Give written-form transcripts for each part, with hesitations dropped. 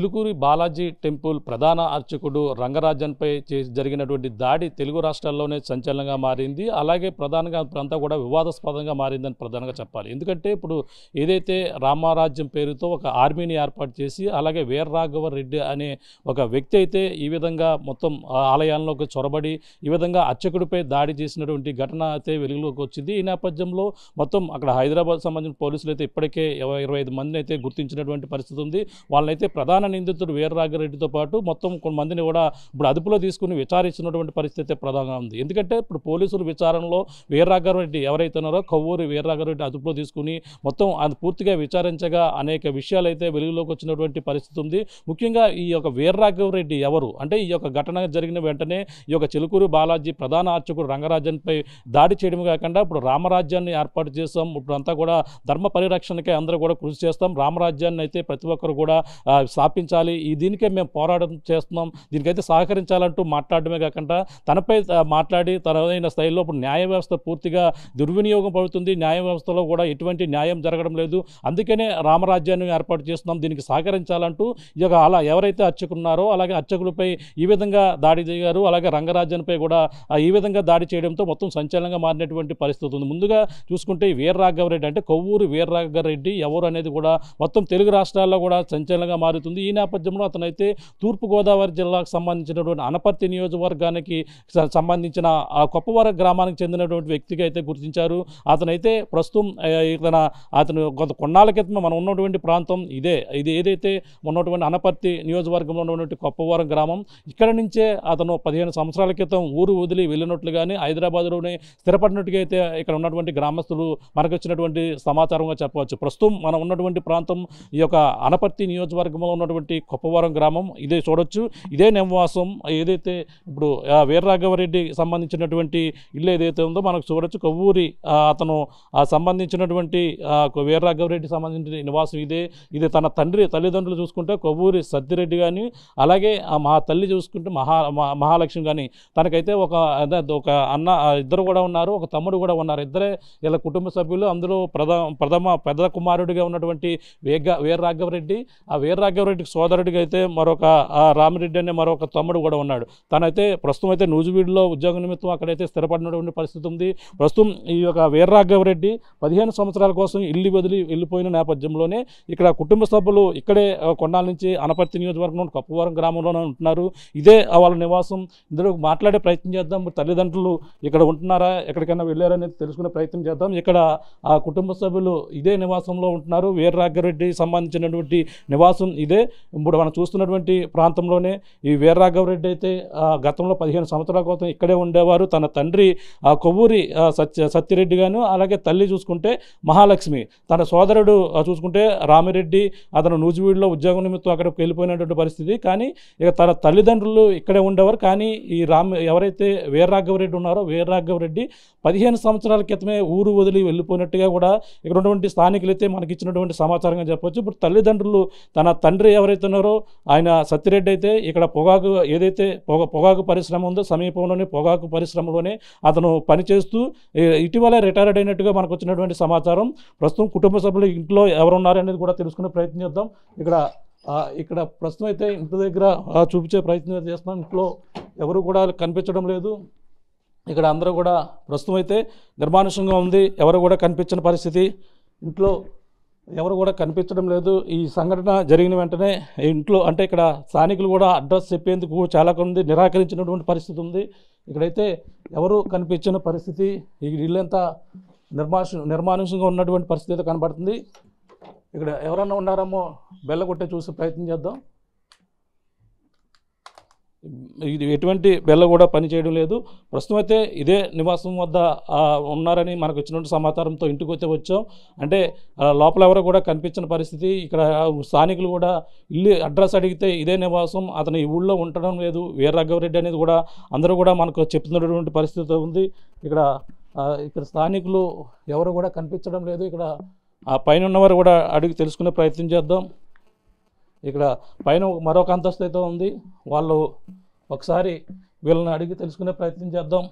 Chilukuri Balaji temple ప్రధాన అర్చకుడు రంగరాజన్పై జరిగినటువంటి దాడి తెలుగు రాష్ట్రాల్లోనే సంచలనంగా మారింది. అలాగే ప్రధానంగా అంతా కూడా వివాదాస్పదంగా మారిందని ప్రధానంగా చెప్పాలి. ఎందుకంటే ఇప్పుడు ఏదైతే రామరాజ్యం పేరుతో ఒక ఆర్మీని ఏర్పాటు చేసి అలాగే వీర రాఘవ రెడ్డి అనే ఒక వ్యక్తి అయితే ఈ విధంగా మొత్తం ఆలయాల్లోకి చొరబడి ఈ విధంగా అర్చకుడిపై దాడి చేసినటువంటి ఘటన అయితే వెలుగులోకి వచ్చింది. ఈ నేపథ్యంలో మొత్తం అక్కడ హైదరాబాద్ సంబంధించిన పోలీసులు అయితే ఇప్పటికే 25 మందిని అయితే గుర్తించినటువంటి పరిస్థితి ఉంది. వాళ్ళైతే ప్రధాన నిందితుడు వీరరాఘవరెడ్డితో పాటు మొత్తం కొంతమందిని కూడా ఇప్పుడు అదుపులో తీసుకుని విచారిస్తున్నటువంటి పరిస్థితి ప్రధానంగా ఉంది. ఎందుకంటే ఇప్పుడు పోలీసుల విచారణలో వీరరాఘవరెడ్డి ఎవరైతే ఉన్నారో కొవ్వూరి వీరరాఘవరెడ్డి అదుపులో తీసుకుని మొత్తం అది పూర్తిగా విచారించగా అనేక విషయాలు అయితే వెలుగులోకి వచ్చినటువంటి పరిస్థితి ఉంది. ముఖ్యంగా ఈ యొక్క వీరరాఘవరెడ్డి ఎవరు అంటే ఈ యొక్క ఘటన జరిగిన వెంటనే ఈ యొక్క చిలుకూరు బాలాజీ ప్రధాన అర్చకుడు రంగరాజన్పై దాడి చేయడం కాకుండా ఇప్పుడు రామరాజ్యాన్ని ఏర్పాటు చేస్తాం, ఇప్పుడు అంతా కూడా ధర్మ పరిరక్షణకే అందరూ కూడా కృషి చేస్తాం, రామరాజ్యాన్ని అయితే ప్రతి ఒక్కరు కూడా స్థాపించాలి, ఈ దీనికే మేము పోరాటం చేస్తున్నాం, దీనికైతే సహకరించాలంటూ మాట్లాడడమే కాకుండా తనపై మాట్లాడి తనదైన స్థాయిలో ఇప్పుడు న్యాయ వ్యవస్థ పూర్తిగా దుర్వినియోగం పడుతుంది, న్యాయ వ్యవస్థలో కూడా ఎటువంటి న్యాయం జరగడం లేదు, అందుకనే రామరాజ్యాన్ని ఏర్పాటు చేస్తున్నాం, దీనికి సహకరించాలంటూ ఇక అలా ఎవరైతే అర్చకున్నారో అలాగే అర్చకులపై ఈ విధంగా దాడి చేశారు, అలాగే రంగరాజ్యానిపై కూడా ఈ విధంగా దాడి చేయడంతో మొత్తం సంచలనంగా మారినటువంటి పరిస్థితి ఉంది. ముందుగా చూసుకుంటే వీరరాఘవరెడ్డి అంటే కొవ్వూరు వీరరాఘవరెడ్డి ఎవరు అనేది కూడా మొత్తం తెలుగు రాష్ట్రాల్లో కూడా సంచలనంగా మారుతుంది. ఈ నేపథ్యంలో అతనైతే తూర్పుగోదావరి జిల్లాకు సంబంధించినటువంటి అనపర్తి నియోజకవర్గానికి సంబంధించిన ఆ కొప్పవరం గ్రామానికి చెందినటువంటి వ్యక్తిగా అయితే గుర్తించారు. అతనైతే ప్రస్తుతం అతను కొంత కొన్నాళ్ళ క్రితం మనం ఉన్నటువంటి ప్రాంతం ఇది ఏదైతే ఉన్నటువంటి అనపర్తి నియోజకవర్గంలో ఉన్నటువంటి కొప్పవరం గ్రామం, ఇక్కడ నుంచే అతను 15 సంవత్సరాల క్రితం ఊరు వదిలి వెళ్ళినట్లుగానే హైదరాబాద్లోనే స్థిరపడినట్టుగా అయితే ఇక్కడ ఉన్నటువంటి గ్రామస్తులు మనకు వచ్చినటువంటి సమాచారంగా చెప్పవచ్చు. ప్రస్తుతం మనం ఉన్నటువంటి ప్రాంతం ఈ యొక్క అనపర్తి నియోజకవర్గంలో ఉన్నటువంటి కొప్పవరం గ్రామం, ఇదే చూడొచ్చు, ఇదే నివాసం ఏదైతే ఇప్పుడు వీరరాఘవరెడ్డి సంబంధించినటువంటి ఇల్లు ఏదైతే ఉందో మనకు చూడొచ్చు. కొవ్వూరి అతను సంబంధించినటువంటి వీరరాఘవరెడ్డి సంబంధించిన నివాసం ఇదే తన తల్లిదండ్రులు చూసుకుంటే కొవ్వూరి సత్తిరెడ్డి కానీ అలాగే మా తల్లి చూసుకుంటే మహాలక్ష్మి కానీ తనకైతే ఒక అన్న ఇద్దరు కూడా ఉన్నారు, ఒక తమ్ముడు కూడా ఉన్నారు, ఇద్దరే ఇలా కుటుంబ సభ్యులు. అందులో పెద్ద కుమారుడిగా ఉన్నటువంటి వీరరాఘవరెడ్డి, ఆ వీరరాఘవరెడ్డికి సోదరుడిగా అయితే మరొక రామిరెడ్డి అనే మరొక తమ్ముడు కూడా ఉన్నాడు. తనైతే ప్రస్తుతం అయితే నూజివీడులో ఉద్యోగ నిమిత్తం అక్కడైతే స్థిరపడినటువంటి పరిస్థితి ఉంది. ప్రస్తుతం ఈ యొక్క వీరరాఘవరెడ్డి 15 సంవత్సరాల కోసం ఇల్లు వదిలి వెళ్ళిపోయిన నేపథ్యంలోనే ఇక్కడ కుటుంబ సభ్యులు ఇక్కడే కొన్నాళ్ళ నుంచి అనపర్తి నియోజకవర్గంలో కొప్పవరం గ్రామంలోనే ఉంటున్నారు, ఇదే వాళ్ళ నివాసం. ఇందులో మాట్లాడే ప్రయత్నం చేద్దాం, తల్లిదండ్రులు ఇక్కడ ఉంటున్నారా ఎక్కడికైనా వెళ్ళారనేది తెలుసుకునే ప్రయత్నం చేద్దాం. ఇక్కడ ఆ కుటుంబ సభ్యులు ఇదే నివాసంలో ఉంటున్నారు, వీరరాఘవరెడ్డి సంబంధించినటువంటి నివాసం ఇదే. ఇప్పుడు మనం చూస్తున్నటువంటి ప్రాంతంలోనే ఈ వీరరాఘవరెడ్డి అయితే గతంలో 15 సంవత్సరాల క్రితం ఇక్కడే ఉండేవారు. తన తండ్రి కొవ్వూరి సత్తిరెడ్డి గాను అలాగే తల్లి చూసుకుంటే మహాలక్ష్మి, తన సోదరుడు చూసుకుంటే రామిరెడ్డి, అతను నూజివీడులో ఉద్యోగం నిమిత్తం అక్కడికి వెళ్ళిపోయినటువంటి పరిస్థితి. కానీ ఇక తన తల్లిదండ్రులు ఇక్కడే ఉండేవారు. కానీ ఈ ఎవరైతే వీరరాఘవరెడ్డి ఉన్నారో వీరరాఘవరెడ్డి 15 సంవత్సరాల క్రితమే ఊరు వదిలి వెళ్ళిపోయినట్టుగా కూడా ఇక్కడ ఉన్నటువంటి స్థానికులైతే మనకి ఇచ్చినటువంటి సమాచారంగా చెప్పవచ్చు. ఇప్పుడు తల్లిదండ్రులు తన తండ్రి ఎవరైతే ఉన్నారో ఆయన సత్తిరెడ్డి అయితే ఇక్కడ ఏదైతే పొగాకు పరిశ్రమ ఉందో సమీపంలోనే పొగాకు పరిశ్రమలోనే అతను పనిచేస్తూ ఇటీవలే రిటైర్డ్ అయినట్టుగా మనకు వచ్చినటువంటి సమాచారం. ప్రస్తుతం కుటుంబ సభ్యులు ఇంట్లో ఎవరున్నారనేది కూడా తెలుసుకునే ప్రయత్నం చేద్దాం. ఇక్కడ ప్రస్తుతం అయితే ఇంటి దగ్గర చూపించే ప్రయత్నం చేస్తున్నాం. ఇంట్లో ఎవరు కూడా కనిపించడం లేదు. ఇక్కడ అందరూ కూడా ప్రస్తుతం అయితే నిర్మానుష్యంగా ఉంది, ఎవరు కూడా కనిపించిన పరిస్థితి, ఇంట్లో ఎవరు కూడా కనిపించడం లేదు. ఈ సంఘటన జరిగిన వెంటనే ఇంట్లో అంటే ఇక్కడ స్థానికులు కూడా అడ్రస్ చెప్పేందుకు చాలా మంది నిరాకరించినటువంటి పరిస్థితి ఉంది. ఇక్కడైతే ఎవరు కనిపించిన పరిస్థితి, ఈ ఇల్లంతా నిర్మానుష్యంగా ఉన్నటువంటి పరిస్థితి అయితే కనబడుతుంది. ఇక్కడ ఎవరన్నా ఉన్నారేమో బెల్ల కొట్టే చూసే ప్రయత్నం చేద్దాం. ఇది ఎటువంటి బెల్ల కూడా పనిచేయడం లేదు. ప్రస్తుతం అయితే ఇదే నివాసం వద్ద ఉన్నారని మనకు వచ్చినటువంటి సమాచారంతో ఇంటికి వచ్చాం. అంటే లోపల ఎవరో కూడా కనిపించిన పరిస్థితి. ఇక్కడ స్థానికులు కూడా ఇల్లు అడ్రస్ అడిగితే ఇదే నివాసం, అతను ఈ ఊళ్ళో ఉండడం లేదు వీరరాఘవరెడ్డి అనేది కూడా అందరూ కూడా మనకు చెప్తున్నటువంటి పరిస్థితి ఉంది. ఇక్కడ స్థానికులు ఎవరు కూడా కనిపించడం లేదు. ఇక్కడ పైన ఉన్నవారు కూడా అడిగి తెలుసుకునే ప్రయత్నం చేద్దాం. ఇక్కడ పైన మరొక అంతస్తు అయితే ఉంది, వాళ్ళు ఒకసారి వీళ్ళని అడిగి తెలుసుకునే ప్రయత్నం చేద్దాం.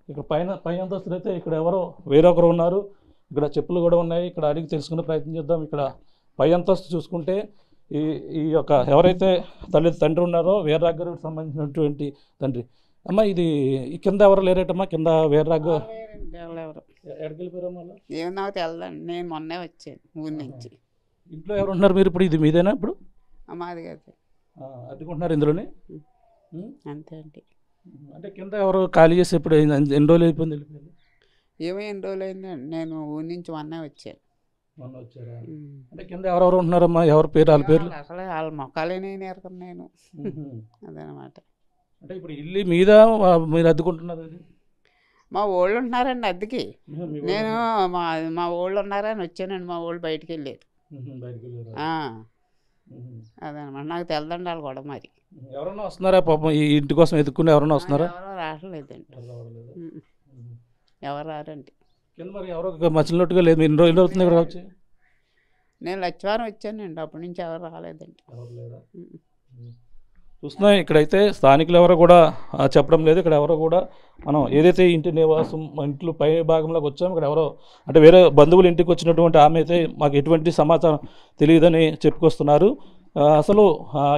ఇక్కడ పై అంతస్తులు అయితే ఇక్కడ ఎవరో వేరొకరు ఉన్నారు, ఇక్కడ చెప్పులు కూడా ఉన్నాయి, ఇక్కడ అడిగి తెలుసుకునే ప్రయత్నం చేద్దాం. ఇక్కడ పై అంతస్తు చూసుకుంటే ఈ ఈ యొక్క ఎవరైతే తండ్రి ఉన్నారో వీరరాఘవరెడ్డికి సంబంధించినటువంటి తండ్రి. అమ్మ ఇది ఈ కింద ఎవరు లేరేటమ్మా? కింద వీరరాఘవ ఎవరు ఎక్కడికి వెళ్ళిపోయారమ్మా? ఏమో నాకు తెలదండి, నేను మొన్నే వచ్చాను ఊరి నుంచి. ఇంట్లో ఎవరు ఉన్నారు మీరు ఇప్పుడు? ఇది మీదేనా ఇప్పుడు? మాది కాదు, అడ్డుకుంటున్నారు ఇందులోనే అంతే అండి. అంటే కింద ఎవరు ఖాళీ చేసి ఇప్పుడు ఎన్ని రోజులు అయిపోయింది వెళ్ళిపోయింది? ఏమో ఎన్ని రోజులు అయిందండి, నేను ఊరి నుంచి మొన్నే వచ్చాను. మొన్న వచ్చారా? అంటే కింద ఎవరెవరు ఉంటున్నారమ్మా? ఎవరి పేరు వాళ్ళ పేర్లు? అసలే వాళ్ళ మొక్కలే నేను ఎరకను నేను. అదనమాట. అంటే ఇప్పుడు ఇల్లు మీద మీరు అద్దుకుంటున్నారు అది? మా ఊళ్ళు ఉంటున్నారండి అద్దెకి. నేను మా ఊళ్ళు ఉన్నారని వచ్చానండి, మా ఊళ్ళు బయటికి వెళ్ళారు. అదనమాట. నాకు తెలదండి వాళ్ళు కూడా. మరి ఎవరన్నా వస్తున్నారా పాపం ఈ ఇంటి కోసం ఎదుక్కుని? ఎవరన్నా వస్తున్నారా? ఎవరో రావట్లేదండి, ఎవరు రారండి. కింద మరి ఎవరో మచ్చినట్టుగా లేదు. ఎన్ని రోజులు అవుతుంది ఇక్కడ వచ్చి? నేను లచ్చివారం వచ్చానండి, అప్పటి నుంచి ఎవరు రాలేదండి. చూస్తున్నాం ఇక్కడైతే స్థానికులు ఎవరు కూడా చెప్పడం లేదు. ఇక్కడ ఎవరో కూడా మనం ఏదైతే ఇంటి నివాసం ఇంట్లో పై భాగంలోకి వచ్చాము, ఇక్కడ ఎవరో అంటే వేరే బంధువులు ఇంటికి వచ్చినటువంటి ఆమె అయితే మాకు ఎటువంటి సమాచారం తెలియదని చెప్పుకొస్తున్నారు. అసలు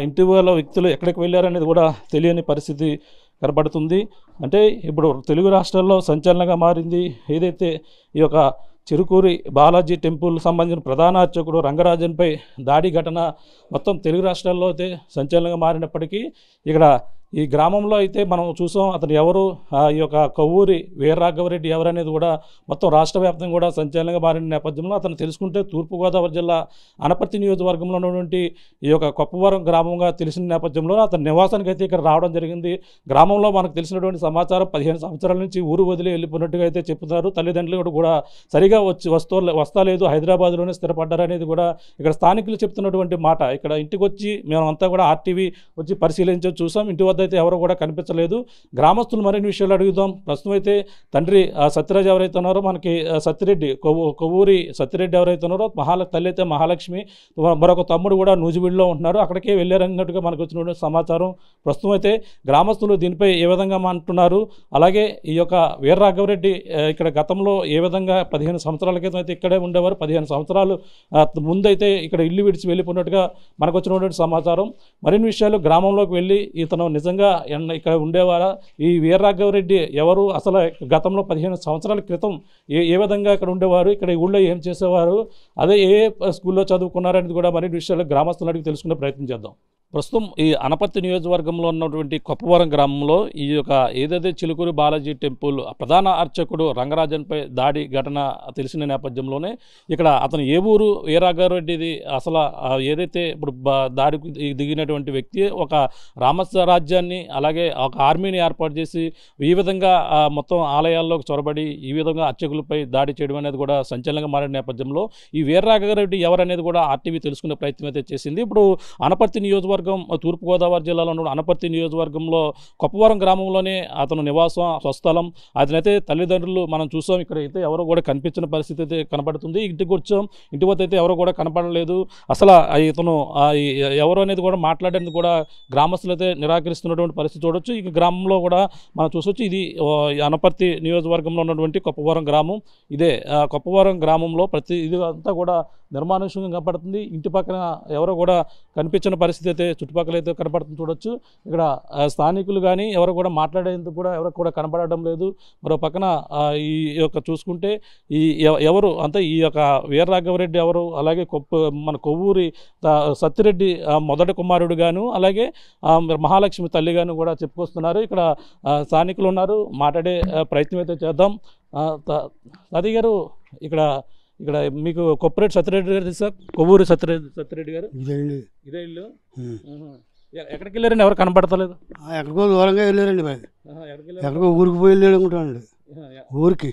ఇంటి వాళ్ళ వ్యక్తులు ఎక్కడికి వెళ్ళారనేది కూడా తెలియని పరిస్థితి కనపడుతుంది. అంటే ఇప్పుడు తెలుగు రాష్ట్రాల్లో సంచలనంగా మారింది ఏదైతే ఈ యొక్క చిరుకూరి బాలాజీ టెంపుల్ సంబంధించిన ప్రధాన అర్చకుడు రంగరాజన్పై దాడి ఘటన మొత్తం తెలుగు రాష్ట్రాల్లో అయితే సంచలనంగా మారినప్పటికీ ఇక్కడ ఈ గ్రామంలో అయితే మనం చూసాం అతను ఎవరు ఈ యొక్క కొవ్వూరి వీరరాఘవరెడ్డి ఎవరనేది కూడా మొత్తం రాష్ట్ర వ్యాప్తంగా కూడా సంచలనంగా మారిన నేపథ్యంలో అతను తెలుసుకుంటే తూర్పుగోదావరి జిల్లా అనపర్తి నియోజకవర్గంలో ఉన్నటువంటి ఈ యొక్క కొప్పవరం గ్రామంగా తెలిసిన నేపథ్యంలో అతని నివాసానికి అయితే ఇక్కడ రావడం జరిగింది. గ్రామంలో మనకు తెలిసినటువంటి సమాచారం 15 సంవత్సరాల నుంచి ఊరు వదిలి వెళ్ళిపోయినట్టుగా అయితే చెప్తున్నారు. తల్లిదండ్రులు కూడా సరిగా వస్తలేదు, హైదరాబాద్లోనే స్థిరపడ్డారనేది కూడా ఇక్కడ స్థానికులు చెప్తున్నటువంటి మాట. ఇక్కడ ఇంటికి వచ్చి మేమంతా కూడా ఆర్టీవీ వచ్చి పరిశీలించి చూసాం. ఇంటి వద్ద అయితే ఎవరు కూడా కనిపించలేదు. గ్రామస్తులు మరిన్ని విషయాలు అడుగుదాం. ప్రస్తుతం అయితే తండ్రి సత్యరాజు ఎవరైతే ఉన్నారో మనకి సత్యరెడ్డి కొవ్వూరి సత్యరెడ్డి ఎవరైతే ఉన్నారో తల్లి అయితే మహాలక్ష్మి, మరొక తమ్ముడు కూడా నూజివీడులో ఉంటున్నారు. అక్కడికే వెళ్ళారన్నట్టుగా మనకు వచ్చినటువంటి సమాచారం. ప్రస్తుతం అయితే గ్రామస్తులు దీనిపై ఏ విధంగా అంటున్నారు, అలాగే ఈ యొక్క వీరరాఘవరెడ్డి ఇక్కడ గతంలో ఏ విధంగా 15 సంవత్సరాల క్రితం అయితే ఇక్కడే ఉండేవారు. 15 సంవత్సరాలు ముందైతే ఇక్కడ ఇల్లు విడిచి వెళ్ళిపోయినట్టుగా మనకు వచ్చినటువంటి సమాచారం. మరిన్ని విషయాలు గ్రామంలోకి వెళ్ళి ఇతను నిజంగా ఇక్కడ ఉండేవారా, ఈ వీరరాఘవరెడ్డి ఎవరు, అసలు గతంలో 15 సంవత్సరాల క్రితం ఏ విధంగా ఇక్కడ ఉండేవారు, ఇక్కడ ఈ ఊళ్ళో ఏం చేసేవారు, అదే ఏ స్కూల్లో చదువుకున్నారనేది కూడా మరిన్ని విషయాలు గ్రామస్తులు అడిగి తెలుసుకునే ప్రయత్నం చేద్దాం. ప్రస్తుతం ఈ అనపర్తి నియోజకవర్గంలో ఉన్నటువంటి కొప్పవరం గ్రామంలో ఈ యొక్క ఏదైతే చిలుకూరి బాలాజీ టెంపుల్ ప్రధాన అర్చకుడు రంగరాజన్పై దాడి ఘటన తెలిసిన నేపథ్యంలోనే ఇక్కడ అతను ఏ ఊరు వీరరాఘవరెడ్డిది, అసలు ఏదైతే ఇప్పుడు దాడికి దిగినటువంటి వ్యక్తి ఒక రామరాజ్యాన్ని అలాగే ఒక ఆర్మీని ఏర్పాటు చేసి ఈ విధంగా మొత్తం ఆలయాల్లోకి చొరబడి ఈ విధంగా అర్చకులపై దాడి చేయడం అనేది కూడా సంచలనంగా మారిన నేపథ్యంలో ఈ వీరరాఘవరెడ్డి ఎవరనేది కూడా ఆర్టీవీ తెలుసుకునే ప్రయత్నం అయితే చేసింది. ఇప్పుడు అనపర్తి నియోజకవర్గం తూర్పుగోదావరి జిల్లాలో ఉన్న అనపర్తి నియోజకవర్గంలో కొప్పవరం గ్రామంలోనే అతను నివాసం స్వస్థలం. అతనైతే తల్లిదండ్రులు మనం చూసాం, ఇక్కడ అయితే ఎవరు కూడా కనిపించిన పరిస్థితి అయితే కనపడుతుంది. ఇంటికి వచ్చాం, ఇంటి వద్ద అయితే ఎవరు కూడా కనపడలేదు. అసలు ఇతను ఎవరు అనేది కూడా మాట్లాడేందుకు కూడా గ్రామస్తులు అయితే నిరాకరిస్తున్నటువంటి పరిస్థితి చూడొచ్చు. ఈ గ్రామంలో కూడా మనం చూసొచ్చు. ఇది అనపర్తి నియోజకవర్గంలో ఉన్నటువంటి కొప్పవరం గ్రామం. ఇదే కొప్పవరం గ్రామంలో ఇది అంతా కూడా నిర్మానుష్యంగా కనపడుతుంది. ఇంటి పక్కన ఎవరో కూడా కనిపించిన పరిస్థితి అయితే చుట్టుపక్కల అయితే కనపడుతుంది చూడొచ్చు. ఇక్కడ స్థానికులు కానీ ఎవరు కూడా మాట్లాడేందుకు కూడా ఎవరు కూడా కనపడడం లేదు. మరో పక్కన ఈ యొక్క చూసుకుంటే ఈ ఎవరు అంటే ఈ యొక్క వీరరాఘవరెడ్డి ఎవరు, అలాగే మన కొవ్వూరి సత్యరెడ్డి మొదటి కుమారుడు గాను అలాగే మహాలక్ష్మి తల్లి గాను కూడా చెప్పుకొస్తున్నారు. ఇక్కడ స్థానికులు ఉన్నారు, మాట్లాడే ప్రయత్నం అయితే చేద్దాం. తాతయ్య గారు, ఇక్కడ మీకు కొప్పరెడ్డి సత్యరెడ్డి గారు తెలుసా? కొవ్వూరి సత్యరెడ్డి గారు ఇదే ఇల్లు. ఎక్కడికి వెళ్ళారండి? ఎవరు కనపడతలేదు. ఎక్కడికో దూరంగా వెళ్ళారండి, ఎక్కడికో ఊరికి పోయి వెళ్ళాడు అనుకుంటానండి. ఊరికి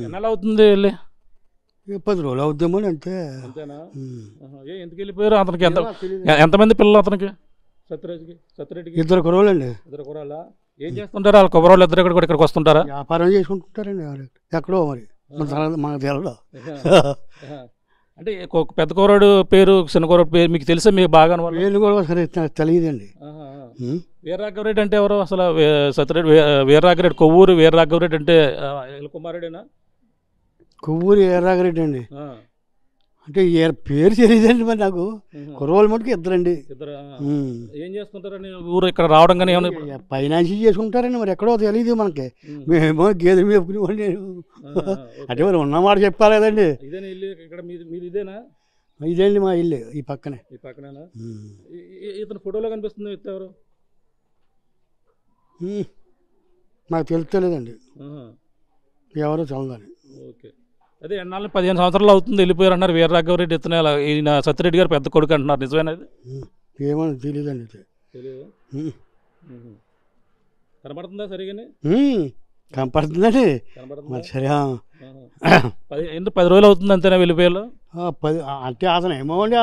ఎన్నాళ్ళు అవుతుంది వెళ్ళి? 10 రోజులు అవుద్దామో అంతే. అంతేనా? ఎందుకు వెళ్ళిపోయారు? అతనికి ఎంతమంది పిల్లలు అతనికి? సత్యరెడ్డికి 2 కుర్రోళ్ళండి. 2 కుర్రాళ్ళా? ఏం చేస్తుంటారు వాళ్ళ కుర్రోళ్ళు? ఇక్కడికి వస్తుంటారా? వ్యాపారం చేసుకుంటుంటారండి ఎక్కడో, మరి మనకు తెలదు. అంటే పెద్ద కుర్రాడు పేరు, చిన్న కుర్రాడు పేరు మీకు తెలుసా? మీకు బాగా పేర్లు కూడా సరే తెలియదండి. వీరరాఘవరెడ్డి అంటే ఎవరు అసలు? సత్యరెడ్డి వీరరాఘవరెడ్డి, కొవ్వూరి వీరరాఘవరెడ్డి అంటే కుమారుడేనా? కొవ్వూరి వీరరాఘవరెడ్డి అండి అంటే పేరు తెలియదండి మరి నాకు. కుర్రోళ్ళు మటుకు ఇద్దరండి. ఇద్దరు ఏం చేసుకుంటారని ఊరు ఇక్కడ రావడం కానీ ఏమైనా ఫైనాన్స్ చేసుకుంటారండి, మరి ఎక్కడో తెలియదు మనకి. మేమేమో గేదె మేపుకునేవాళ్ళు నేను. అంటే మరి ఉన్నమాట చెప్పాలి కదండి. ఇదేనా ఇల్లు ఇక్కడ మీది ఇదేనా? ఇదేండి మా ఇల్లు ఈ పక్కనే. ఈ పక్కనేనా? ఇతను ఫోటోలో కనిపిస్తుంది ఎవరు? నాకు తెలుస్తలేదండి ఎవరో చదవాలి. ఓకే, అదే ఎన్నాళ్ళు 15 సంవత్సరాలు అవుతుంది వెళ్ళిపోయారు అన్నారు వీరరాఘవరెడ్డి. ఇతను ఈయన సత్యరెడ్డి గారు పెద్ద కొడుకు అంటున్నారు, నిజమేనది? ఏమో తెలియదండి. తెలియదు. కనబడుతుందా సరిగానే? కనపడుతుందండి మరి సరే. ఎందుకు 10 రోజులు అవుతుంది అంతేనా వెళ్ళిపోయారు? 10 అంటే అతను ఏమో అండి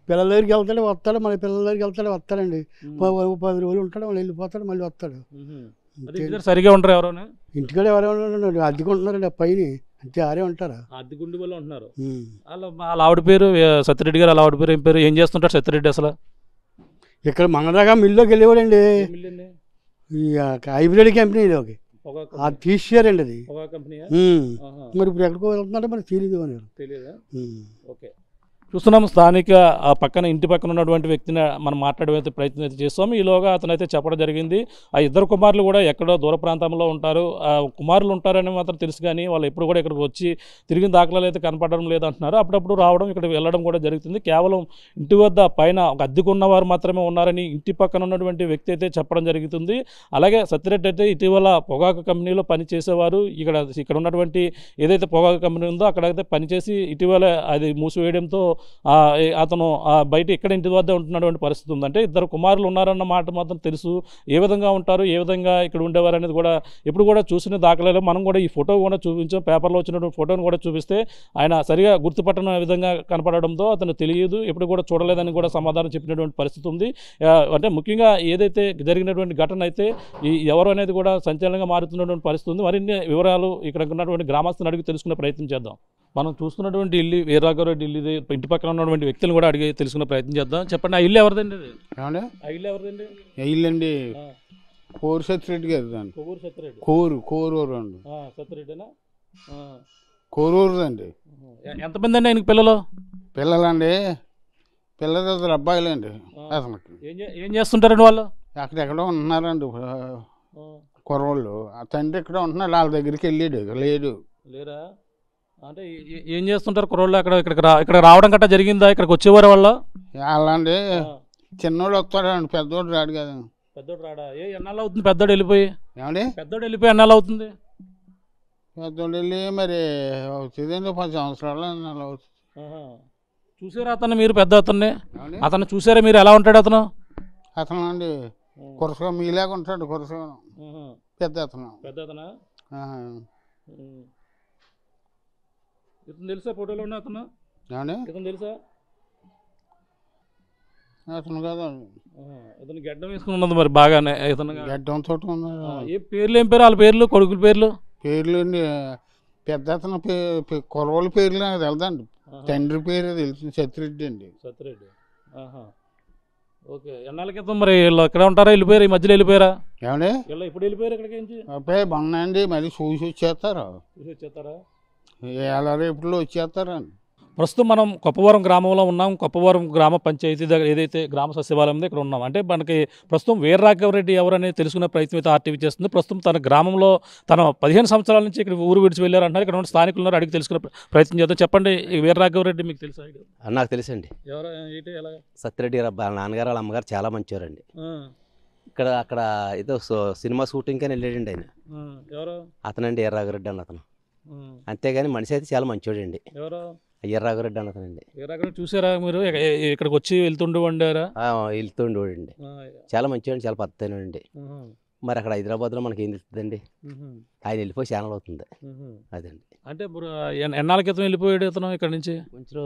పిల్లల దగ్గరికి వెళ్తాడు వస్తాడు, మళ్ళీ పిల్లల దగ్గరికి వెళ్తాడు వస్తాడండి. 10 రోజులు ఉంటాడు, మళ్ళీ వెళ్ళిపోతాడు, మళ్ళీ వస్తాడు. సరిగా ఉంటారు ఎవరైనా? ఇంటికాడ ఎవరైనా అద్దెకుంటున్నారండి ఆ పైన, అంతే ఆరే ఉంటారా? అద్దెగుండి వాళ్ళు ఉంటున్నారు. వాళ్ళ ఆవిడ పేరు సత్యరెడ్డి గారు. వాళ్ళ ఆవిడ పేరు ఏం పేరు? ఏం చేస్తుంటారు సత్యరెడ్డి అసలు? ఇక్కడ మంగళదాగా మిల్లులోకి వెళ్ళేవాడండి. ఈ హైబ్రిడ్ కంపెనీలోకి అది తీసేయారండి. అది మరి ఇప్పుడు ఎక్కడికో వెళ్తున్నారో మరి తెలియదు అని. తెలియదా? ఓకే, చూస్తున్నాం స్థానిక ఆ పక్కన ఇంటి పక్కన ఉన్నటువంటి వ్యక్తిని మనం మాట్లాడే ప్రయత్నం అయితే చేస్తాం. ఈలోగా అతనైతే చెప్పడం జరిగింది ఆ ఇద్దరు కుమారులు కూడా ఎక్కడో దూర ప్రాంతంలో ఉంటారు, ఆ కుమారులు ఉంటారని మాత్రం తెలుసు, కానీ వాళ్ళు ఎప్పుడు కూడా ఇక్కడికి వచ్చి తిరిగిన దాఖలాలు అయితే కనపడడం లేదంటున్నారు. అప్పుడప్పుడు రావడం ఇక్కడ వెళ్ళడం కూడా జరుగుతుంది. కేవలం ఇంటి వద్ద పైన ఒక అద్దెకున్నవారు మాత్రమే ఉన్నారని ఇంటి పక్కన ఉన్నటువంటి వ్యక్తి అయితే చెప్పడం జరుగుతుంది. అలాగే సత్యరెడ్డి అయితే ఇటీవల పొగాకు కంపెనీలో పనిచేసేవారు. ఇక్కడ ఉన్నటువంటి ఏదైతే పొగాకు కంపెనీ ఉందో అక్కడైతే పనిచేసి ఇటీవల అది మూసివేయడంతో అతను బయట ఇక్కడ ఇంటి వద్ద ఉంటున్నటువంటి పరిస్థితి ఉంది. అంటే ఇద్దరు కుమారులు ఉన్నారన్న మాట మాత్రం తెలుసు. ఏ విధంగా ఉంటారు, ఏ విధంగా ఇక్కడ ఉండేవారు అనేది కూడా ఎప్పుడు కూడా చూసిన దాఖలాలు. మనం కూడా ఈ ఫోటో కూడా చూపించాం, పేపర్లో వచ్చినటువంటి ఫోటోను కూడా చూపిస్తే ఆయన సరిగా గుర్తుపట్టని విధంగా కనపడడంతో అతను తెలియదు, ఎప్పుడు కూడా చూడలేదని కూడా సమాధానం చెప్పినటువంటి పరిస్థితి ఉంది. అంటే ముఖ్యంగా ఏదైతే జరిగినటువంటి ఘటన అయితే ఎవరు అనేది కూడా సంచలనంగా మారుతున్నటువంటి పరిస్థితి ఉంది. మరిన్ని వివరాలు ఇక్కడ ఉన్నటువంటి గ్రామస్తులను అడిగి తెలుసుకునే ప్రయత్నం చేద్దాం. మనం చూస్తున్నటువంటి ఇల్లు వీరరాఘవరెడ్డి ఇల్లు. ఇంటి పక్కన ఉన్నటువంటి వ్యక్తులను కూడా అడిగి తెలుసుకునే ప్రయత్నం చేద్దాం. చెప్పండి, ఆ ఇల్లు ఎవరిదండి? ఆ ఇల్లు ఎవరిదండి? ఇల్లు అండి కోరు సత్యరెడ్డి గారు. కోరు సత్యరెడ్డి. కోరూరు అండి. సత్యరెడ్డినా? కోరూరు అండి. ఎంతమంది అండి ఆయనకి పిల్లలు? పిల్లలండి పిల్లలు అబ్బాయిలు అండి. అసలుకి ఏం చేస్తుంటారండి వాళ్ళు? అక్కడెక్కడో ఉంటున్నారండి కుర్రోళ్ళు. ఆ తండ్రి ఇక్కడ ఉంటున్నాడు, వాళ్ళ దగ్గరికి వెళ్ళాడు. లేడు. లేరా? అంటే ఏం చేస్తుంటారు కుర్రోళ్ళు? ఇక్కడ రావడం గట్టా జరిగిందా? ఇక్కడికి వచ్చేవారు వాళ్ళు? వాళ్ళండి చిన్నోడు వస్తాడండి, పెద్దోడు రాడు కదా. పెద్దోడు రాడా? ఎన్నాళ్ళు అవుతుంది పెద్దోడు వెళ్ళిపోయి? ఏమండి పెద్దోడు వెళ్ళిపోయి ఎన్నాళ్ళు అవుతుంది? పెద్దోడు వెళ్ళి మరి అవుతుందండి 10 సంవత్సరాలు అవుతుంది. చూసారా అతను మీరు? పెద్ద అతను చూసారా మీరు? ఎలా ఉంటాడు అతను? అతను అండి కురసగా మీలాగా ఉంటాడు. కురసగా పెద్ద అతను. పెద్ద అతనా? ఇతను తెలుసా ఫోటోలో ఉన్న అతను? ఇతను తెలుసా? అతను కదా. ఇతను గడ్డం వేసుకుని ఉన్నది మరి బాగానే. ఇతను గడ్డం తోటి ఉన్నాడు. ఏ పేర్లు? ఏం పేరు వాళ్ళ పేర్లు? కొడుకుల పేర్లు? పేర్లు అండి పెద్ద అతను కుర్రోళ్ళ పేర్లు నాకు తెలుదండి. తండ్రి పేరు తెలుసు, సత్యరెడ్డి అండి. సత్యరెడ్డి. ఓకే, ఎన్నాళ్ళ క్రితం మరి వీళ్ళు ఎక్కడ ఉంటారా? వెళ్ళిపోయారు? ఈ మధ్యలో వెళ్ళిపోయారా? ఏమండి వీళ్ళు ఇప్పుడు వెళ్ళిపోయారు ఇక్కడికి? అబ్బాయి బాగున్నాయండి, మరి చూసి వచ్చేస్తారా? రేపులో వచ్చేస్తారండి. ప్రస్తుతం మనం కొప్పవరం గ్రామంలో ఉన్నాం. కొప్పవరం గ్రామ పంచాయతీ దగ్గర ఏదైతే గ్రామ సచివాలయం ఇక్కడ ఉన్నాం. అంటే మనకి ప్రస్తుతం వీరరాఘవరెడ్డి ఎవరనేది తెలుసుకునే ప్రయత్నం అయితే ఆర్టీవీ చేస్తుంది. ప్రస్తుతం తన గ్రామంలో తన 15 సంవత్సరాల నుంచి ఇక్కడ ఊరు విడిచి వెళ్ళారు అంటారు. ఇక్కడ ఉన్న స్థానికులు ఉన్నారు, అడిగి తెలుసుకునే ప్రయత్నం చేద్దాం. చెప్పండి, వీరరాఘవరెడ్డి మీకు తెలుసా? నాకు తెలుసండి. ఎవరు? ఏంటి? ఎలా? సత్యరెడ్డి గారు వాళ్ళ నాన్నగారు వాళ్ళ అమ్మగారు చాలా మంచివారండి. అక్కడ ఏదో సినిమా షూటింగ్ అని వెళ్ళాడండి ఆయన. ఎవరు? అతనండి వీరరాఘవరెడ్డి అన్న అతను. అంతేగాని మనిషి అయితే చాలా మంచివాడండి. ఎవరు? వీరరాఘవరెడ్డి అన్నతనండి. వీరరాఘవరెడ్డి చూసారా మీరు? ఇక్కడికి వచ్చి వెళ్తుండేవాడారా? వెళ్తుండేవాడండి. చాలా మంచివాడండి, చాలా పద్ధతైనండి. మరి అక్కడ హైదరాబాద్లో మనకి ఏం తెలుస్తుందండి? ఆయన వెళ్ళిపోయి ఛానల్ అవుతుంది అదండి. అంటే ఇప్పుడు ఎన్నాళ్ళ క్రితం వెళ్ళిపోయాడు అతను ఇక్కడ నుంచి? కొంచెం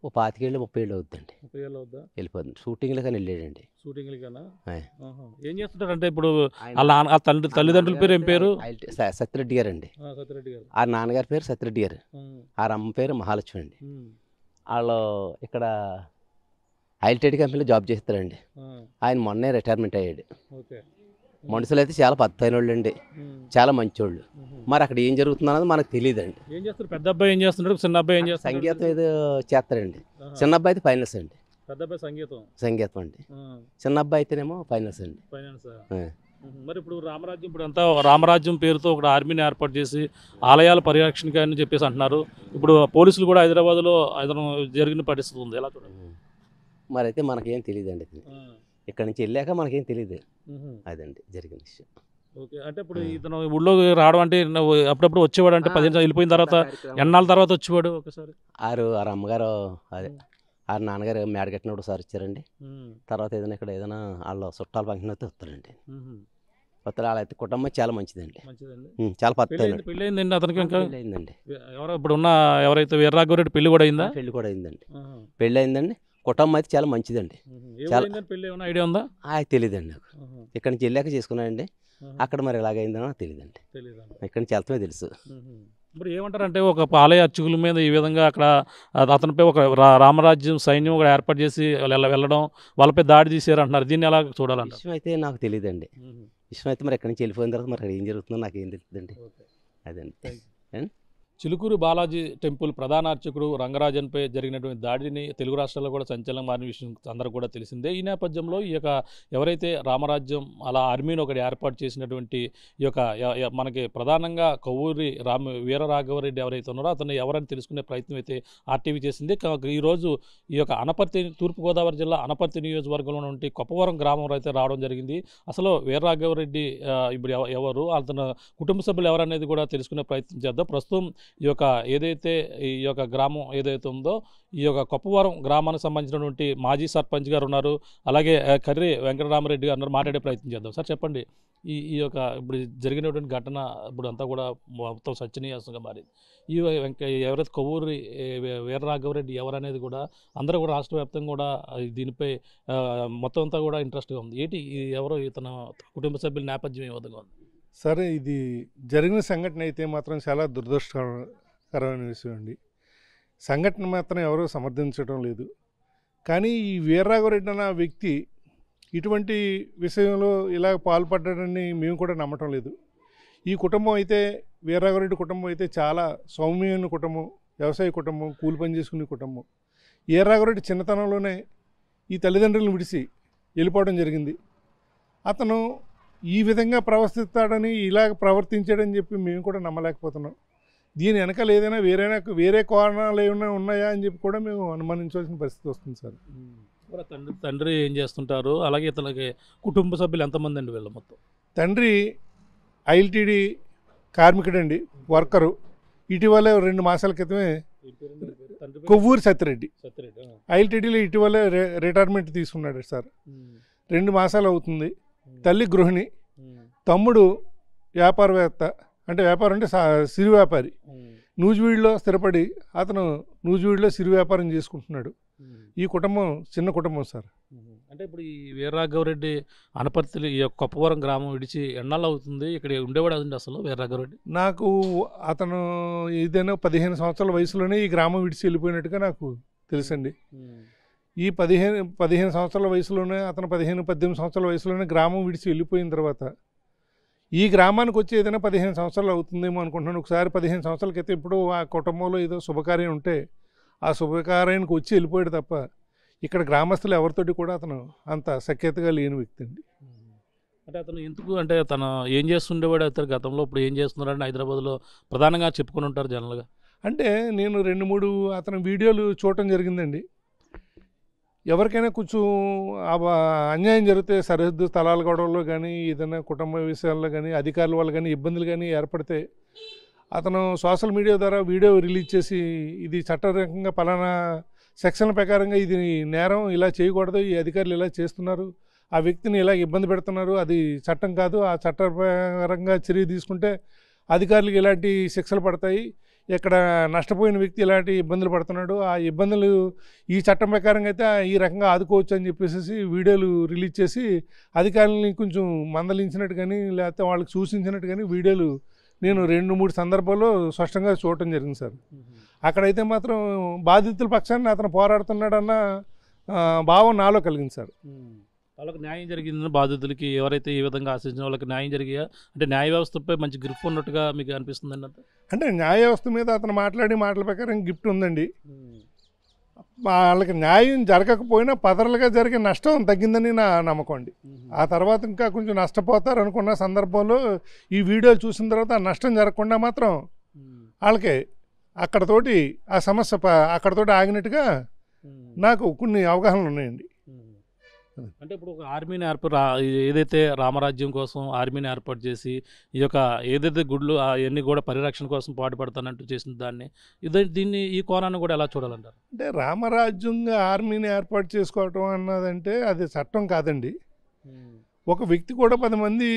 25 ఏళ్ళు 30 ఏళ్ళు అవుతుందండి. 30 ఏళ్ళు అవుద్దా? వెళ్ళిపోతుంది. షూటింగ్లో కానీ వెళ్ళాడండి. షూటింగ్లు కన్నా ఏం చేస్తుంటారు? అంటే ఇప్పుడు వాళ్ళ తల్లిదండ్రుల పేరు ఏం పేరు? సత్యరెడ్డి గారు అండి. సత్యరెడ్డి గారు. ఆ నాన్నగారి పేరు సత్యరెడ్డి గారు, ఆ అమ్మ పేరు మహాలక్ష్మి అండి. వాళ్ళు ఇక్కడ ఐల్టెడ్ కంపెనీలో జాబ్ చేస్తారండి. ఆయన మొన్నే రిటైర్మెంట్ అయ్యాడు. ఓకే. మనుషులు అయితే చాలా పద్ధతి వాళ్ళు అండి, చాలా మంచోళ్ళు. మరి అక్కడ ఏం జరుగుతుందో అన్నది మనకు తెలియదండి. ఏం చేస్తారు? పెద్ద అబ్బాయి ఏం చేస్తున్నాడు, చిన్న అబ్బాయి ఏం చేస్తాడు? సంగీతం ఏదో చేస్తాడండి. చిన్న అబ్బాయి అయితే ఫైనల్స్ అండి. పెద్ద అబ్బాయి సంగీతం అండి. చిన్న అబ్బాయి అయితేనేమో ఫైనల్స్ అండి. మరి ఇప్పుడు రామరాజ్యం, ఇప్పుడు అంతా రామరాజ్యం పేరుతో ఒక ఆర్మీని ఏర్పాటు చేసి ఆలయాల పరిరక్షణకి అని చెప్పేసి అంటున్నారు. ఇప్పుడు పోలీసులు కూడా హైదరాబాద్లో జరిగిన పరిస్థితి ఉంది, ఎలా చూడండి? మరి అయితే మనకేం తెలియదండి. ఇక్కడ నుంచి వెళ్ళాక మనకేం తెలియదు. అదండి జరిగిన విషయం. ఓకే, అంటే ఇప్పుడు ఇతను ఊళ్ళో రావడం అంటే అప్పుడప్పుడు వచ్చేవాడు, అంటే 15 సంవత్సరాలు వెళ్ళిపోయిన తర్వాత ఎన్నాళ్ళ తర్వాత వచ్చేవాడు ఒకసారి? ఆరు అమ్మగారు అదే ఆరు నాన్నగారు మేడ కట్టినప్పుడు సార్ వచ్చారండి. తర్వాత ఏదైనా ఇక్కడ ఏదైనా వాళ్ళ చుట్టాల ఫంక్షన్ అయితే వస్తారండి. వస్తారు. వాళ్ళైతే కుటుంబం చాలా మంచిదండి, చాలా పద్ధతి. పెళ్ళి అయిందండి అతనికి? ఇంకా అయిందండి. ఎవరో ఇప్పుడు ఉన్న ఎవరైతే వీర్రాఘవరెడ్డి పెళ్లి కూడా అయిందా? పెళ్లి కూడా అయిందండి. పెళ్ళి అయిందండి. కుటుంబం అయితే చాలా మంచిదండి. పెళ్లి ఏమైనా ఐడియా ఉందా? తెలియదండి నాకు. ఇక్కడ నుంచి వెళ్ళాక చేసుకున్నానండి. అక్కడ మరి ఎలాగైందో తెలియదండి. ఇక్కడ నుంచి వెళ్తామే తెలుసు. ఇప్పుడు ఏమంటారంటే ఒక ఆలయ అర్చకుల మీద ఈ విధంగా అక్కడ అతనిపై ఒక రామరాజ్యం సైన్యం కూడా ఏర్పాటు చేసి వెళ్ళడం, వాళ్ళపై దాడి చేశారు అంటున్నారు. దీన్ని ఎలా చూడాలంటే? విషయం అయితే నాకు తెలియదండి. విషయం అయితే మరి ఎక్కడి నుంచి వెళ్ళిపోయిన తర్వాత మరి ఏం జరుగుతుందో నాకు ఏం తెలుస్తుందండి. అదండి. చిలుకూరు బాలాజీ టెంపుల్ ప్రధాన అర్చకుడు రంగరాజన్పై జరిగినటువంటి దాడిని తెలుగు రాష్ట్రాల్లో కూడా సంచలనం మారిన విషయం అందరూ కూడా తెలిసిందే. ఈ నేపథ్యంలో ఈ యొక్క ఎవరైతే రామరాజ్యం అలా ఆర్మీని ఒకటి ఏర్పాటు చేసినటువంటి ఈ యొక్క మనకి ప్రధానంగా కొవ్వూరి వీరరాఘవరెడ్డి ఎవరైతే ఉన్నారో అతను ఎవరని తెలుసుకునే ప్రయత్నం అయితే ఆర్టీవీ చేసింది. ఈరోజు ఈ యొక్క అనపర్తి, తూర్పుగోదావరి జిల్లా అనపర్తి నియోజకవర్గంలో నుండి కొప్పవరం గ్రామం అయితే రావడం జరిగింది. అసలు వీరరాఘవరెడ్డి ఇప్పుడు ఎవరు, అతను కుటుంబ సభ్యులు ఎవరనేది కూడా తెలుసుకునే ప్రయత్నం చేద్దాం. ప్రస్తుతం ఈ యొక్క ఏదైతే ఈ యొక్క గ్రామం ఏదైతే ఉందో ఈ యొక్క కొప్పవరం గ్రామానికి సంబంధించినటువంటి మాజీ సర్పంచ్ గారు ఉన్నారు, అలాగే కర్రి వెంకటరామరెడ్డి గారు మాట్లాడే ప్రయత్నం చేద్దాం. సార్ చెప్పండి, ఈ యొక్క ఇప్పుడు జరిగినటువంటి ఘటన ఇప్పుడు అంతా కూడా మొత్తం చర్చనీయాంశంగా మారింది. ఎవరైతే కొవ్వూరి వీరరాఘవరెడ్డి ఎవరనేది కూడా అందరూ కూడా రాష్ట్ర వ్యాప్తంగా కూడా దీనిపై మొత్తం అంతా కూడా ఇంట్రెస్ట్గా ఉంది. ఏంటి ఎవరో ఇతను కుటుంబ సభ్యుల నేపథ్యం ఏ విధంగా ఉంది? సరే, ఇది జరిగిన సంఘటన అయితే మాత్రం చాలా దురదృష్టకరమైన విషయం అండి. సంఘటన మాత్రం ఎవరూ సమర్థించడం లేదు. కానీ ఈ వీరరాఘవరెడ్డి అన్న వ్యక్తి ఇటువంటి విషయంలో ఇలా పాల్పడ్డాడని మేము కూడా నమ్మటం లేదు. ఈ కుటుంబం అయితే వీరరాఘవరెడ్డి కుటుంబం అయితే చాలా సౌమ్యమైన కుటుంబం, వ్యవసాయ కుటుంబం, కూలి పని చేసుకునే కుటుంబం. వీరరాఘవరెడ్డి చిన్నతనంలోనే ఈ తల్లిదండ్రులను విడిచి వెళ్ళిపోవడం జరిగింది. అతను ఈ విధంగా ప్రవర్తిస్తాడని, ఇలా ప్రవర్తించాడని చెప్పి మేము కూడా నమ్మలేకపోతున్నాం. దీని వెనకాల ఏదైనా వేరే కారణాలు ఏమైనా ఉన్నాయా అని చెప్పి కూడా మేము అనుమానించాల్సిన పరిస్థితి వస్తుంది సార్. తండ్రి ఏం చేస్తుంటారు, అలాగే ఇతనికి కుటుంబ సభ్యులు ఎంతమంది అండి వీళ్ళు మొత్తం? తండ్రి ఐఎల్టీడీ కార్మికుడండి, వర్కరు. ఇటీవలే 2 మాసాల క్రితమే కొవ్వూరి సత్యరెడ్డి ఐఎల్టీడీలో ఇటీవలే రిటైర్మెంట్ తీసుకున్నాడు సార్. 2 మాసాలు అవుతుంది. తల్లి గృహిణి, తమ్ముడు వ్యాపారవేత్త, అంటే వ్యాపారం అంటే సిరి వ్యాపారి. నూజివీడులో స్థిరపడి అతను నూజివీడులో సిరి వ్యాపారం చేసుకుంటున్నాడు. ఈ కుటుంబం చిన్న కుటుంబం సార్. అంటే ఇప్పుడు ఈ వీరరాఘవరెడ్డి అనపర్తి ఈ కొప్పవరం గ్రామం విడిచి ఎన్నాళ్ళు అవుతుంది? ఇక్కడ ఉండేవాడు అదండి అసలు వీరరాఘవరెడ్డి? నాకు అతను ఏదైనా 15 సంవత్సరాల వయసులోనే ఈ గ్రామం విడిచి వెళ్ళిపోయినట్టుగా నాకు తెలుసండి. ఈ 15 సంవత్సరాల వయసులోనే అతను 18 సంవత్సరాల వయసులోనే గ్రామం విడిచి వెళ్ళిపోయిన తర్వాత ఈ గ్రామానికి వచ్చి ఏదైనా 15 సంవత్సరాలు అవుతుందేమో అనుకుంటున్నాను. ఒకసారి 15 సంవత్సరాల క్రితం ఇప్పుడు ఆ కుటుంబంలో ఏదో శుభకార్యం ఉంటే ఆ శుభకార్యానికి వచ్చి వెళ్ళిపోయాడు తప్ప ఇక్కడ గ్రామస్తులు ఎవరితోటి కూడా అతను అంత సఖ్యతగా లేని వ్యక్తి అండి. అంటే అతను ఎందుకు, అంటే తను ఏం చేస్తుండేవాడు అతను గతంలో, ఇప్పుడు ఏం చేస్తున్నాడని హైదరాబాద్లో ప్రధానంగా చెప్పుకొని ఉంటారు జనరల్గా. అంటే నేను 2-3 అతని వీడియోలు చూడటం జరిగిందండి. ఎవరికైనా కొంచెం అన్యాయం జరిగితే సరిహద్దు స్థలాల గొడవల్లో కానీ ఏదైనా కుటుంబ విషయాల్లో కానీ అధికారుల వల్ల కానీ ఇబ్బందులు కానీ ఏర్పడితే అతను సోషల్ మీడియా ద్వారా వీడియో రిలీజ్ చేసి ఇది చట్టరకంగా పలానా సెక్షన్ల ప్రకారంగా ఇది నేరం, ఇలా చేయకూడదు, ఈ అధికారులు ఇలా చేస్తున్నారు, ఆ వ్యక్తిని ఇలా ఇబ్బంది పెడుతున్నారు, అది చట్టం కాదు, ఆ చట్టపరంగా చర్య తీసుకుంటే అధికారులకు ఇలాంటి శిక్షలు పడతాయి, ఇక్కడ నష్టపోయిన వ్యక్తి ఇలాంటి ఇబ్బందులు పడుతున్నాడు, ఆ ఇబ్బందులు ఈ చట్టం ప్రకారంగా అయితే ఈ రకంగా ఆదుకోవచ్చు అని చెప్పేసి వీడియోలు రిలీజ్ చేసి అధికారులని కొంచెం మందలించినట్టు కానీ లేకపోతే వాళ్ళకి సూచించినట్టు కానీ వీడియోలు నేను 2-3 సందర్భాల్లో స్పష్టంగా చూడటం జరిగింది సార్. అక్కడైతే మాత్రం బాధితుల పక్షాన్ని అతను పోరాడుతున్నాడన్న భావం నాలో కలిగింది సార్. వాళ్ళకి న్యాయం జరిగిందని బాధితులకి ఎవరైతే ఈ విధంగా ఆశించిన వాళ్ళకి న్యాయం జరిగా అంటే న్యాయ వ్యవస్థపై మంచి గ్రిప్ ఉన్నట్టుగా మీకు అనిపిస్తుందండి అంత అంటే న్యాయ వ్యవస్థ మీద అతను మాట్లాడి మాటల ప్రకారం గిఫ్ట్ ఉందండి. వాళ్ళకి న్యాయం జరగకపోయినా పదరలుగా జరిగే నష్టం తగ్గిందని నా నమ్మకం అండి. ఆ తర్వాత ఇంకా కొంచెం నష్టపోతారు అనుకున్న సందర్భంలో ఈ వీడియోలు చూసిన తర్వాత ఆ నష్టం జరగకుండా మాత్రం వాళ్ళకి అక్కడతోటి ఆ సమస్య అక్కడతోటి ఆగినట్టుగా నాకు కొన్ని అవగాహనలు ఉన్నాయండి. అంటే ఇప్పుడు ఒక ఆర్మీని ఏదైతే రామరాజ్యం కోసం ఆర్మీని ఏర్పాటు చేసి ఈ యొక్క ఏదైతే గుళ్ళు అవన్నీ కూడా పరిరక్షణ కోసం పాటుపడతానంటూ చేసిన దాన్ని దీన్ని ఈ కోణాన్ని కూడా ఎలా చూడాలంటారు? అంటే రామరాజ్యంగా ఆర్మీని ఏర్పాటు చేసుకోవటం అన్నదంటే అది చట్టం కాదండి. ఒక వ్యక్తి కూడా 10 మంది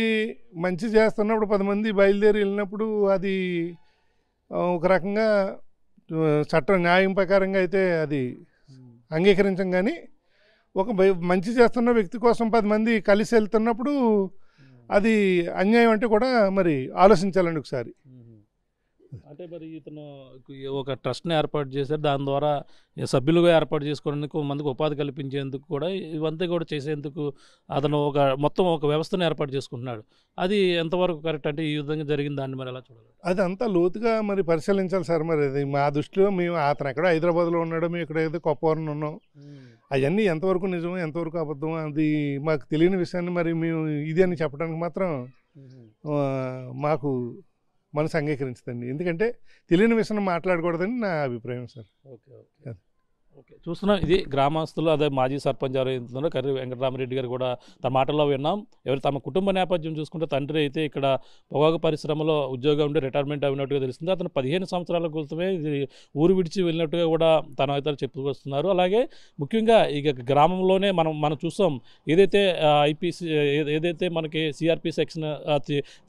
మంచి చేస్తున్నప్పుడు 10 మంది బయలుదేరి వెళ్ళినప్పుడు అది ఒక రకంగా చట్టం న్యాయం ప్రకారంగా అయితే అది అంగీకరించం. కానీ ఒక మంచి చేస్తున్న వ్యక్తి కోసం 10 మంది కలిసి వెళ్తున్నప్పుడు అది అన్యాయం అంటే కూడా మరి ఆలోచించాలండి ఒకసారి. అంటే మరి ఇతను ఒక ట్రస్ట్ని ఏర్పాటు చేశారు, దాని ద్వారా సభ్యులుగా ఏర్పాటు చేసుకోవడానికి మందికి ఉపాధి కల్పించేందుకు కూడా ఇవంతా కూడా చేసేందుకు అతను మొత్తం ఒక వ్యవస్థను ఏర్పాటు చేసుకుంటున్నాడు. అది ఎంతవరకు కరెక్ట్? అంటే ఈ విధంగా జరిగిన దాన్ని మరి ఎలా చూడాలి? అది అంతా లోతుగా మరి పరిశీలించాలి సార్. మరి అది మా దృష్టిలో మేము అతను ఎక్కడ హైదరాబాద్లో ఉన్నాడు, మేము ఇక్కడ ఏదో కొప్పవరం ఉన్నాం, అవన్నీ ఎంతవరకు నిజం ఎంతవరకు అబద్ధం అది మాకు తెలియని విషయాన్ని మరి మేము ఇది అని చెప్పడానికి మాత్రం మాకు మనసు అంగీకరించదండి. ఎందుకంటే తెలియని విషయం మాట్లాడకూడదని నా అభిప్రాయం సార్. ఓకే ఓకే ఓకే చూస్తున్నాం. ఇది గ్రామస్తులు అదే మాజీ సర్పంచ్ ఎవరైతుందో కర్రి వెంకటరామరెడ్డి గారు కూడా తన మాటల్లో విన్నాం. ఎవరు తమ కుటుంబ నేపథ్యం చూసుకుంటే తండ్రి అయితే ఇక్కడ పొగాకు పరిశ్రమలో ఉద్యోగం ఉండి రిటైర్మెంట్ అయినట్టుగా తెలుస్తుంది. అతను 15 సంవత్సరాల క్రితమే ఇది ఊరు విడిచి వెళ్ళినట్టుగా కూడా తన అయితే చెప్పుకొస్తున్నారు. అలాగే ముఖ్యంగా ఇక గ్రామంలోనే మనం చూస్తాం ఏదైతే ఐపీసీ ఏదైతే మనకి సిఆర్పి సెక్షన్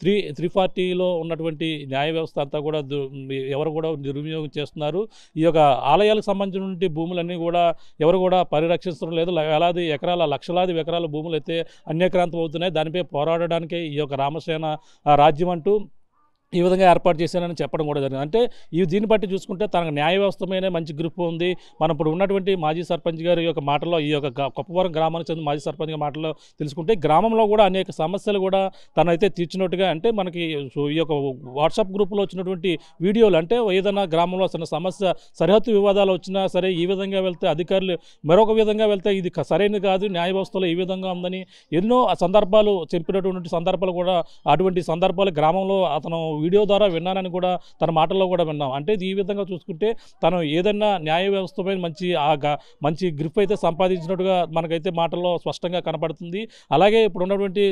340లో ఉన్నటువంటి న్యాయ వ్యవస్థ అంతా కూడా ఎవరు కూడా దుర్వినియోగం చేస్తున్నారు. ఈ యొక్క ఆలయాలకు సంబంధించినటువంటి భూములన్నీ కూడా ఎవరు కూడా పరిరక్షించడం లేదు. వేలాది ఎకరాల లక్షలాది ఎకరాల భూములు అయితే అన్యక్రాంతం అవుతున్నాయి. దానిపై పోరాడడానికే ఈ యొక్క రామసేన రాజ్యం అంటూ ఈ విధంగా ఏర్పాటు చేశానని చెప్పడం కూడా జరిగింది. అంటే దీన్ని బట్టి చూసుకుంటే తనకు న్యాయ వ్యవస్థ మీదే మంచి గ్రిప్ ఉంది. మనం ఇప్పుడు ఉన్నటువంటి మాజీ సర్పంచ్ గారి యొక్క మాటల్లో ఈ యొక్క కొప్పవరం గ్రామానికి చెందిన మాజీ సర్పంచ్ గారి మాటల్లో తెలుసుకుంటే గ్రామంలో కూడా అనేక సమస్యలు కూడా తనైతే తీర్చినట్టుగా అంటే మనకి ఈ యొక్క వాట్సాప్ గ్రూప్లో వచ్చినటువంటి వీడియోలు అంటే ఏదైనా గ్రామంలో చిన్న సమస్య సరిహద్దు వివాదాలు వచ్చినా సరే ఈ విధంగా వెళ్తే అధికారులు మరొక విధంగా వెళ్తే ఇది సరైనది కాదు, న్యాయ వ్యవస్థలో ఈ విధంగా ఉందని ఎన్నో సందర్భాలు చెప్పినటువంటి సందర్భాలు కూడా అటువంటి సందర్భాలు గ్రామంలో అతను వీడియో ద్వారా విన్నానని కూడా తన మాటల్లో కూడా విన్నాం. అంటే ఈ విధంగా చూసుకుంటే తను ఏదైనా న్యాయ వ్యవస్థపై మంచి గ్రిప్ అయితే సంపాదించినట్టుగా మనకైతే మాటల్లో స్పష్టంగా కనపడుతుంది. అలాగే ఇప్పుడు ఉన్నటువంటి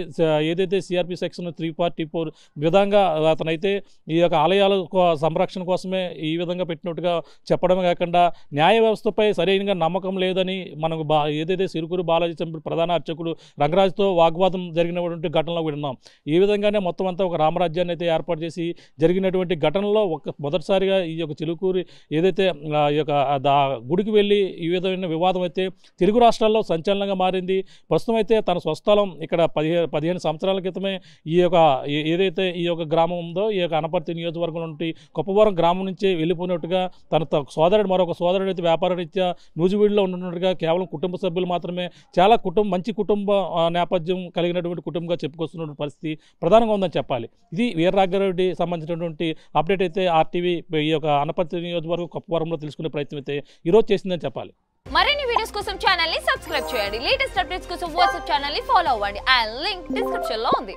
ఏదైతే సిఆర్పి సెక్షన్ 344 విధంగా అతనైతే ఈ యొక్క ఆలయాల సంరక్షణ కోసమే ఈ విధంగా పెట్టినట్టుగా చెప్పడమే కాకుండా న్యాయ వ్యవస్థపై సరైన నమ్మకం లేదని మనకు ఏదైతే సిరుకూరు బాలాజీ టెంపుల్ ప్రధాన అర్చకుడు రంగరాజుతో వాగ్వాదం జరిగినటువంటి ఘటనలో విన్నాం. ఈ విధంగానే మొత్తం అంతా ఒక రామరాజ్యాన్ని అయితే ఏర్పాటు చేసి జరిగినటువంటి ఘటనలో మొదటిసారిగా ఈ యొక్క చిలుకూరి ఏదైతే ఈ యొక్క గుడికి వెళ్ళి ఈ విధమైన వివాదం అయితే తెలుగు రాష్ట్రాల్లో సంచలనంగా మారింది. ప్రస్తుతం అయితే తన స్వస్థలం ఇక్కడ 15 సంవత్సరాల క్రితమే ఈ యొక్క ఏదైతే ఈ యొక్క గ్రామం ఉందో ఈ యొక్క అనపర్తి నియోజకవర్గం నుండి కొప్పవరం గ్రామం నుంచి వెళ్ళిపోయినట్టుగా తన మరొక సోదరుడు అయితే వ్యాపార రీత్యా నూజివీడులో ఉన్నట్టుగా కేవలం కుటుంబ సభ్యులు మాత్రమే చాలా మంచి కుటుంబ నేపథ్యం కలిగినటువంటి కుటుంబంగా చెప్పుకొస్తున్నటువంటి పరిస్థితి ప్రధానంగా ఉందని చెప్పాలి. ఇది వీరరాఘవరెడ్డి సంబంధించినటువంటి అప్డేట్ అయితే ఆర్టీవీ ఈ యొక్క అనపర్తి నియోజకవర్గం కొప్పవరంలో తెలుసుకునే ప్రయత్నం అయితే ఈరోజు చేసిందని చెప్పాలి. మరిన్ని వీడియోస్ కోసం ఛానల్ ని సబ్స్క్రైబ్ చేయండి. లేటెస్ట్ అప్డేట్స్ కోసం వాట్సాప్ ఛానల్ ని ఫాలో అవ్వండి. ఆ లింక్ డిస్క్రిప్షన్ లో ఉంది.